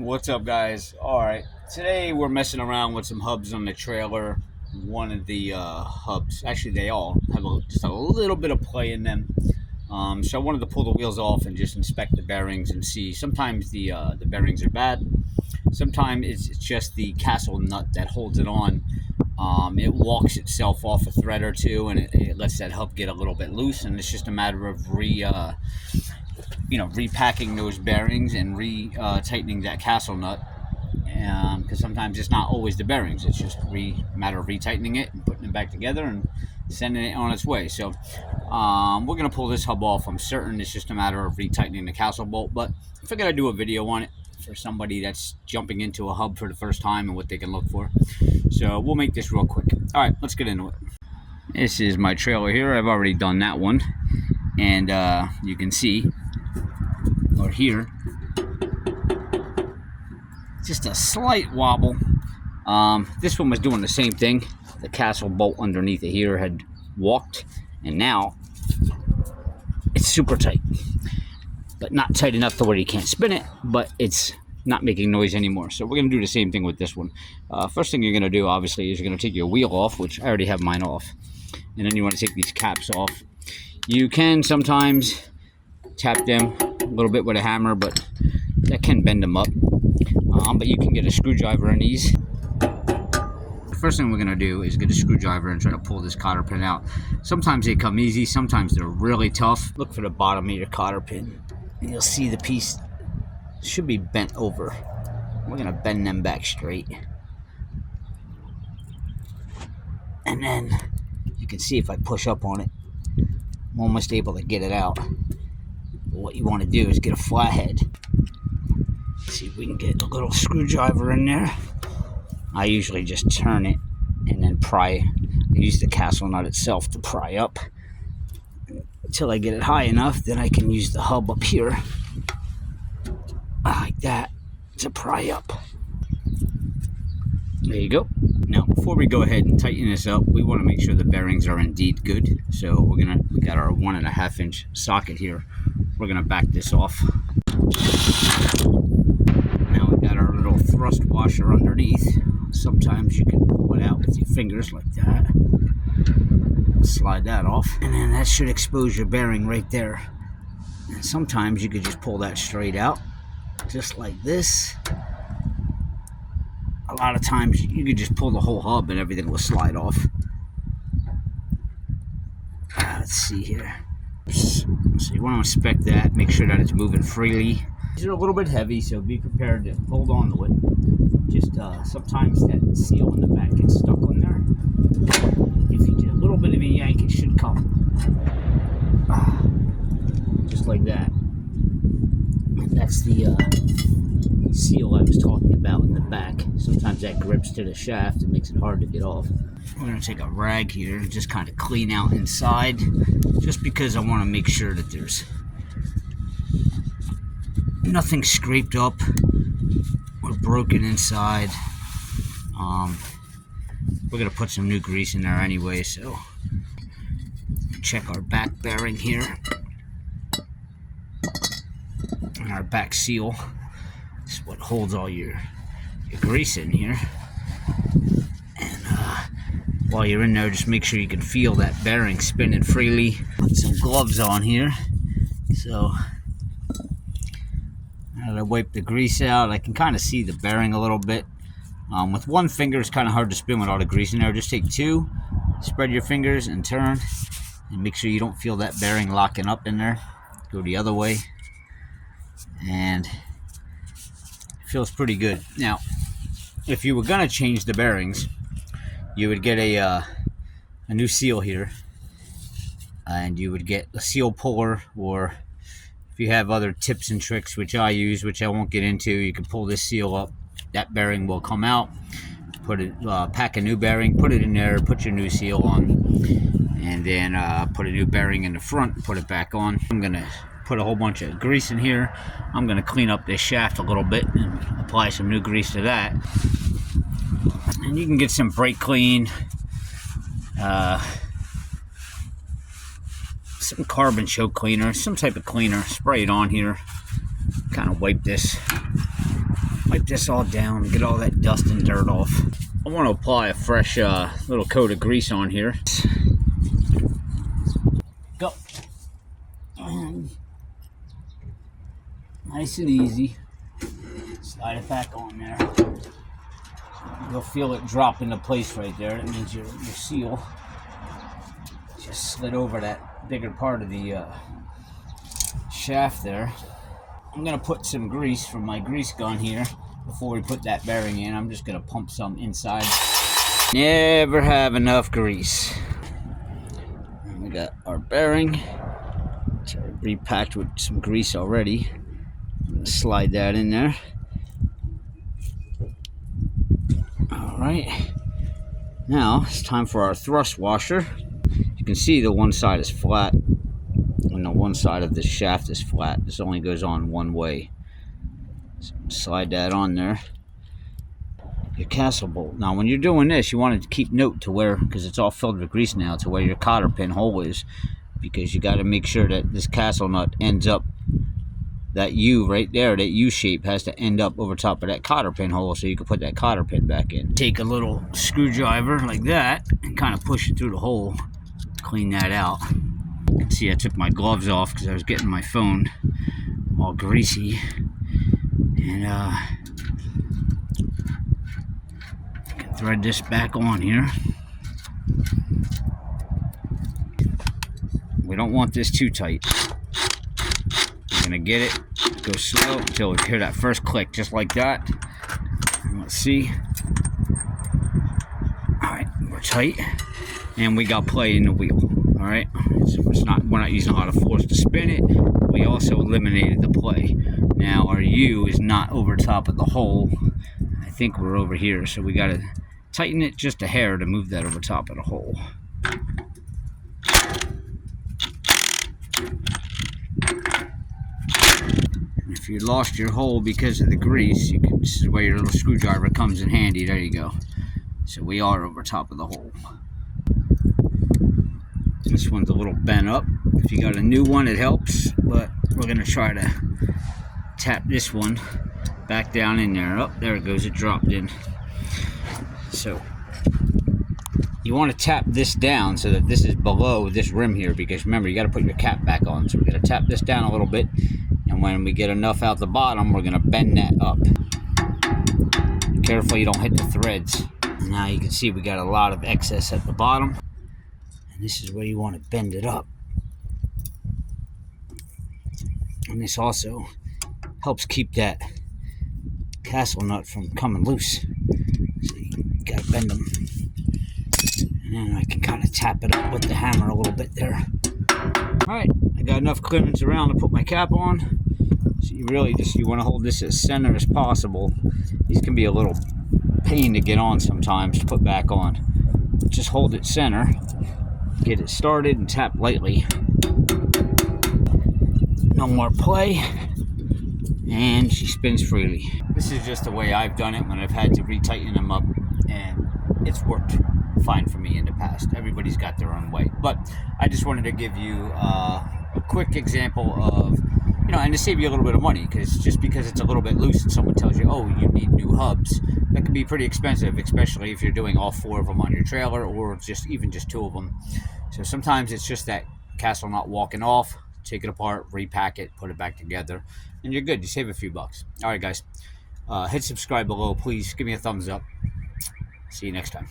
What's up, guys? All right, today we're messing around with some hubs on the trailer. One of the hubs, actually, they all have just a little bit of play in them. So I wanted to pull the wheels off and just inspect the bearings and see. Sometimes the bearings are bad. Sometimes it's just the castle nut that holds it on. It walks itself off a thread or two, and it lets that hub get a little bit loose. And it's just a matter of repacking those bearings and tightening that castle nut, because sometimes it's not always the bearings, it's just a matter of retightening it and putting it back together and sending it on its way. So we're going to pull this hub off. I'm certain it's just a matter of retightening the castle bolt, but I figured I'd do a video on it for somebody that's jumping into a hub for the first time and what they can look for. So we'll make this real quick. All right, let's get into it. This is my trailer here. I've already done that one, and you can see or here just a slight wobble. This one was doing the same thing. The castle bolt underneath it here had walked, and now it's super tight, but not tight enough to where you can't spin it, but it's not making noise anymore. So we're going to do the same thing with this one. First thing you're going to do, obviously, is you're going to take your wheel off, which I already have mine off, and then you want to take these caps off. You can sometimes tap them a little bit with a hammer, but that can bend them up. But you can get a screwdriver in these. First thing we're going to do is get a screwdriver and try to pull this cotter pin out. Sometimes they come easy, sometimes they're really tough. Look for the bottom of your cotter pin, and you'll see the piece should be bent over. We're going to bend them back straight. And then you can see if I push up on it, I'm almost able to get it out. But what you want to do is get a flathead. See if we can get a little screwdriver in there. I usually just turn it and then pry. I use the castle nut itself to pry up until I get it high enough. Then I can use the hub up here like that to pry up. There you go. Now, before we go ahead and tighten this up, we want to make sure the bearings are indeed good. So we got our 1.5 inch socket here. We're gonna back this off. Now we got our little thrust washer underneath. Sometimes you can pull it out with your fingers like that. Slide that off, and then that should expose your bearing right there. And sometimes you could just pull that straight out, just like this. A lot of times you could just pull the whole hub and everything will slide off. Let's see here. So you want to inspect that, make sure that it's moving freely. These are a little bit heavy, so be prepared to hold on to it. Just sometimes that seal in the back gets stuck on there. If you do a little bit of a yank, it should come. Just like that. And that's the seal I was talking about in the back. Sometimes that grips to the shaft and makes it hard to get off. We're going to take a rag here and just kind of clean out inside, just because I want to make sure that there's nothing scraped up or broken inside. We're going to put some new grease in there anyway, so check our back bearing here and our back seal. This is what holds all your grease in here. And while you're in there, just make sure you can feel that bearing spinning freely. Put some gloves on here. So now that I wipe the grease out, I can kind of see the bearing a little bit. With one finger, it's kind of hard to spin with all the grease in there. Just take two, spread your fingers and turn, and make sure you don't feel that bearing locking up in there. Go the other way, and it feels pretty good. Now, if you were gonna change the bearings, you would get a new seal here, and you would get a seal puller, or if you have other tips and tricks, which I use, which I won't get into, you can pull this seal up. That bearing will come out. Put it, pack a new bearing, put it in there, put your new seal on, and then put a new bearing in the front, put it back on. I'm gonna put a whole bunch of grease in here. I'm gonna clean up this shaft a little bit and apply some new grease to that. And you can get some brake clean, some carbon choke cleaner, some type of cleaner, spray it on here, kind of wipe wipe this all down and get all that dust and dirt off. I want to apply a fresh little coat of grease on here. Go. Nice and easy. Slide it back on there. You'll feel it drop into place right there. That means your seal just slid over that bigger part of the shaft there. I'm going to put some grease from my grease gun here before we put that bearing in. I'm just going to pump some inside. Never have enough grease. And we got our bearing. It's repacked with some grease already. I'm going to slide that in there. Alright. Now it's time for our thrust washer. You can see the one side is flat and the one side of the shaft is flat. This only goes on one way. So slide that on there. Your castle bolt. Now when you're doing this, you want to keep note to where, because it's all filled with grease now, to where your cotter pin hole is, because you got to make sure that this castle nut ends up, that U right there, that U shape has to end up over top of that cotter pin hole so you can put that cotter pin back in. Take a little screwdriver like that and kind of push it through the hole. Clean that out. You can see I took my gloves off because I was getting my phone all greasy. And can thread this back on here. We don't want this too tight. You're gonna get it, go slow until we hear that first click, just like that. And let's see. Alright, we're tight. And we got play in the wheel. Alright, so we're not using a lot of force to spin it. We also eliminated the play. Now our U is not over top of the hole. I think we're over here, so we gotta tighten it just a hair to move that over top of the hole. If you lost your hole because of the grease, this is where your little screwdriver comes in handy. There you go. So we are over top of the hole. This one's a little bent up. If you got a new one, it helps, but we're gonna try to tap this one back down in there. Oh, there it goes, it dropped in. So you want to tap this down so that this is below this rim here, because remember, you got to put your cap back on. So we're gonna tap this down a little bit, and when we get enough out the bottom, we're gonna bend that up. Be careful you don't hit the threads. And now you can see we got a lot of excess at the bottom. And this is where you want to bend it up. And this also helps keep that castle nut from coming loose. So you gotta bend them. And then I can kind of tap it up with the hammer a little bit there. Alright, I got enough clearance around to put my cap on. So you really you want to hold this as center as possible. These can be a little pain to get on sometimes to put back on. Just hold it center. Get it started and tap lightly. No more play. And she spins freely. This is just the way I've done it when I've had to retighten them up, and it's worked fine for me in the past. Everybody's got their own way. But I just wanted to give you a quick example of, and to save you a little bit of money, because just because it's a little bit loose and someone tells you, oh, you need new hubs, that can be pretty expensive, especially if you're doing all 4 of them on your trailer, or even just 2 of them. So sometimes it's just that castle not walking off. Take it apart, repack it, put it back together, and you're good. You save a few bucks. All right, guys, hit subscribe below, please. Give me a thumbs up. See you next time.